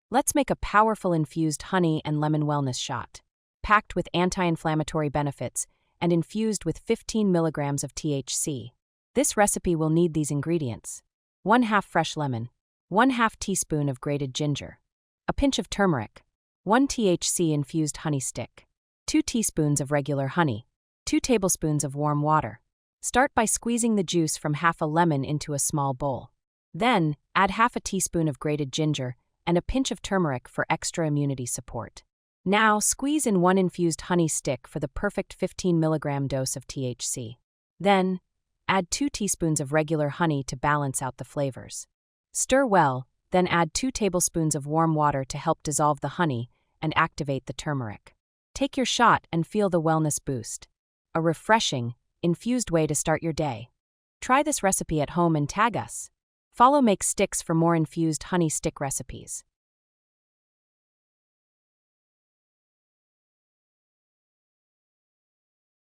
Let's make a powerful infused honey and lemon wellness shot. Packed with anti-inflammatory benefits and infused with 15 milligrams of THC. This recipe will need these ingredients: 1/2 fresh lemon, 1/2 teaspoon of grated ginger, a pinch of turmeric, 1 THC infused honey stick, 2 teaspoons of regular honey, 2 tablespoons of warm water. Start by squeezing the juice from half a lemon into a small bowl. Then, add half a teaspoon of grated ginger and a pinch of turmeric for extra immunity support. Now, squeeze in 1 infused honey stick for the perfect 15 milligram dose of THC. Then, add 2 teaspoons of regular honey to balance out the flavors. Stir well, then add 2 tablespoons of warm water to help dissolve the honey and activate the turmeric. Take your shot and feel the wellness boost. A refreshing, infused way to start your day. Try this recipe at home and tag us. Follow Make Stix for more infused honey stick recipes.